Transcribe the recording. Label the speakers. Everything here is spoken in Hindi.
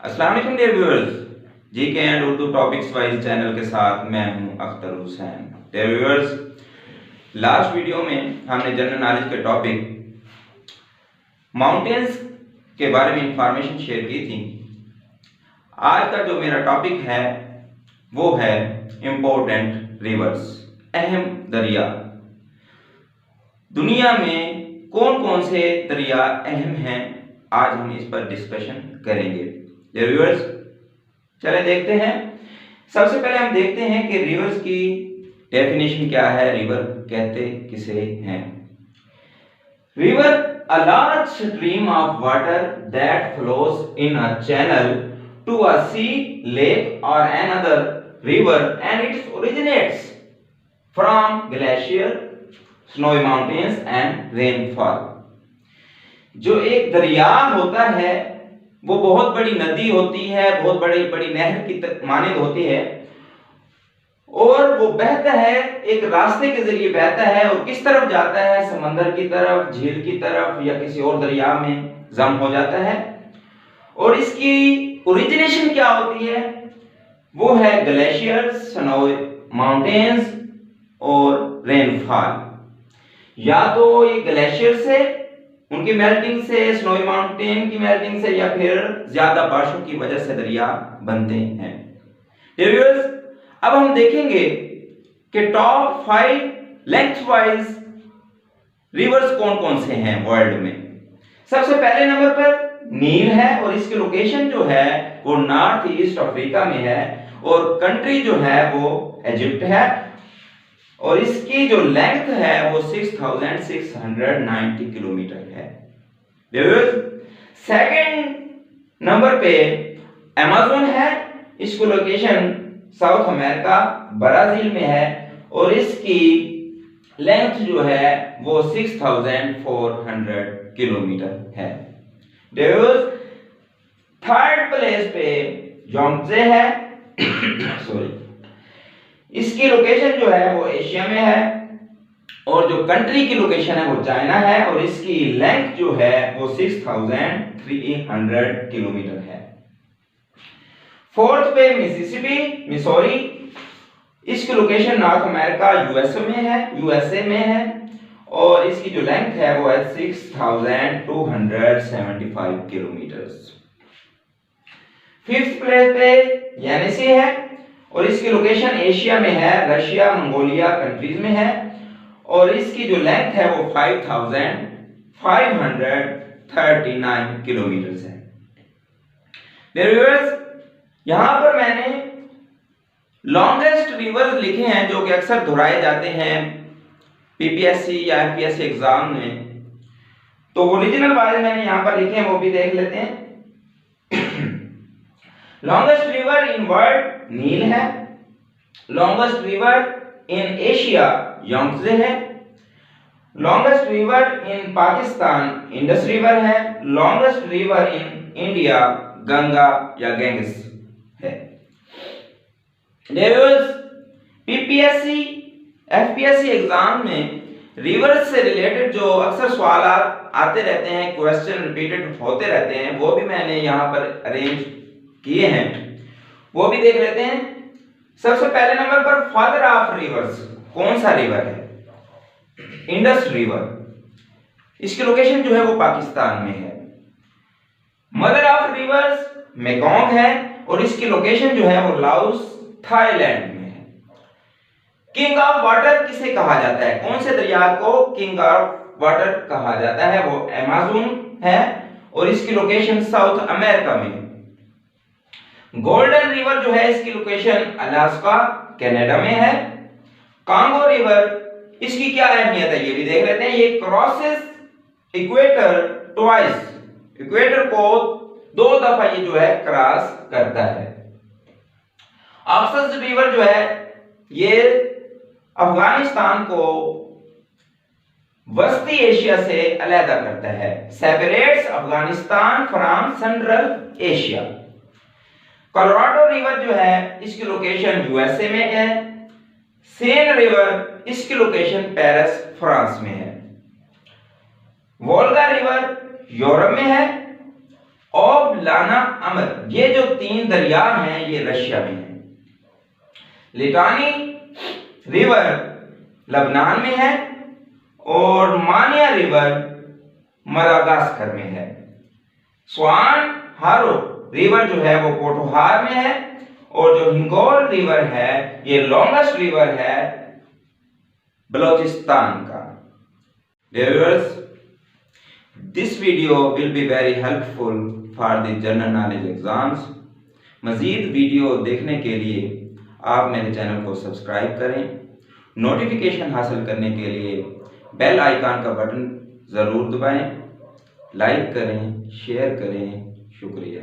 Speaker 1: अस्सलाम वालेकुम dear viewers, GK and Urdu topics wise channel के साथ मैं हूं Akhtar Hussain. Dear viewers, last video में हमने जनरल नॉलेज के टॉपिक माउंटेन्स के बारे में इंफॉर्मेशन शेयर की थी। आज का जो मेरा टॉपिक है वो है इम्पोर्टेंट रिवर्स, अहम दरिया। दुनिया में कौन कौन से दरिया अहम हैं, आज हम इस पर डिस्कशन करेंगे। व्यूअर्स, चले देखते हैं। सबसे पहले हम देखते हैं कि रिवर्स की डेफिनेशन क्या है, रिवर कहते किसे हैं। River a large stream of water that flows in a channel to a sea, lake or another river and its originates from glacier, snowy mountains and rainfall. जो एक दरिया होता है वो बहुत बड़ी नदी होती है, बहुत बड़ी बड़ी नहर की मानिंद होती है, और वो बहता है, एक रास्ते के जरिए बहता है और किस तरफ जाता है, समंदर की तरफ, झील की तरफ या किसी और दरिया में जम हो जाता है। और इसकी ओरिजिनेशन क्या होती है, वो है ग्लेशियर्स, स्नो माउंटेन्स और रेनफॉल। या तो ये ग्लेशियर से, उनकी मेल्टिंग से, स्नोई माउंटेन की मेल्टिंग से, या फिर ज्यादा बारिशों की वजह से दरिया बनते हैं। व्यूअर्स, अब हम देखेंगे कि टॉप 5 लेंथ वाइज रिवर्स कौन कौन से हैं वर्ल्ड में। सबसे पहले नंबर पर नील है और इसकी लोकेशन जो है वो नॉर्थ ईस्ट अफ्रीका में है और कंट्री जो है वो इजिप्ट है और इसकी जो लेंथ है वो 6690 किलोमीटर है। सेकंड नंबर पे अमेज़न है, इसकी लोकेशन साउथ अमेरिका ब्राजील में है और इसकी लेंथ जो है वो 6400 किलोमीटर है। थर्ड प्लेस पे जोंगजे है सॉरी, इसकी लोकेशन जो है वो एशिया में है और जो कंट्री की लोकेशन है वो चाइना है और इसकी लेंथ जो है वो 6300 किलोमीटर है। फोर्थ पे मिसिसिपी, मिसौरी, इसकी लोकेशन नॉर्थ अमेरिका यूएसए में है और इसकी जो लेंथ है वो है 6275 किलोमीटर। फिफ्थ प्लेस पे येनिसी है और इसकी लोकेशन एशिया में है, रशिया मंगोलिया कंट्रीज में है और इसकी जो लेंथ है वो 5539 किलोमीटर है। व्यूअर्स, यहां पर मैंने लॉन्गेस्ट रिवर लिखे हैं जो कि अक्सर दोहराए जाते हैं पीपीएससी या एफपीएससी एग्जाम में, तो ओरिजिनल वाले मैंने यहां पर लिखे हैं, वो भी देख लेते हैं। Longest river in world Nile है, longest river in Asia Yangtze है, longest river in Pakistan Indus river है, longest river in India Ganga या गैंग्स है। पीपीएससी एफपीएससी एग्जाम में रिवर से रिलेटेड जो अक्सर सवाल आते रहते हैं, क्वेश्चन रिपीटेड होते रहते हैं, वो भी मैंने यहाँ पर अरेंज किए हैं, वो भी देख लेते हैं। सबसे पहले नंबर पर फादर ऑफ रिवर्स, कौन सा रिवर है, इंडस रिवर, इसकी लोकेशन जो है वो पाकिस्तान में है। मदर ऑफ रिवर्स मेकोंग है और इसकी लोकेशन जो है वो लाओस थाईलैंड में है। किंग ऑफ वाटर किसे कहा जाता है, कौन से दरिया को किंग ऑफ वाटर कहा जाता है, वो अमेज़न है और इसकी लोकेशन साउथ अमेरिका में है। गोल्डन रिवर जो है इसकी लोकेशन अलास्का कनाडा में है। कांगो रिवर, इसकी क्या अहमियत है ये भी देख लेते हैं। ये क्रॉसेस इक्वेटर ट्वाइस, इक्वेटर को 2 दफा ये जो है क्रॉस करता है। ऑक्सस रिवर जो है ये अफगानिस्तान को वस्ती एशिया से अलग करता है, separates Afghanistan from central Asia. Colorado river जो है इसकी लोकेशन यूएसए में है। सेन रिवर इसकी लोकेशन पेरिस फ्रांस में है। वोल्गा रिवर यूरोप में है ओब, लाना, अमर, ये जो 3 दरिया हैं ये रशिया में हैं। लिटानी रिवर लबनान में है और मानिया रिवर मडागास्कर में है। स्वान हारो रिवर जो है वो पोठोहार में है और जो हिंगोल रिवर है ये लॉन्गेस्ट रिवर है बलोचिस्तान का। Dear viewers, this video will be very helpful for the general knowledge exams. मजीद वीडियो देखने के लिए आप मेरे चैनल को सब्सक्राइब करें। नोटिफिकेशन हासिल करने के लिए बेल आइकन का बटन ज़रूर दबाएं। लाइक करें, शेयर करें। शुक्रिया।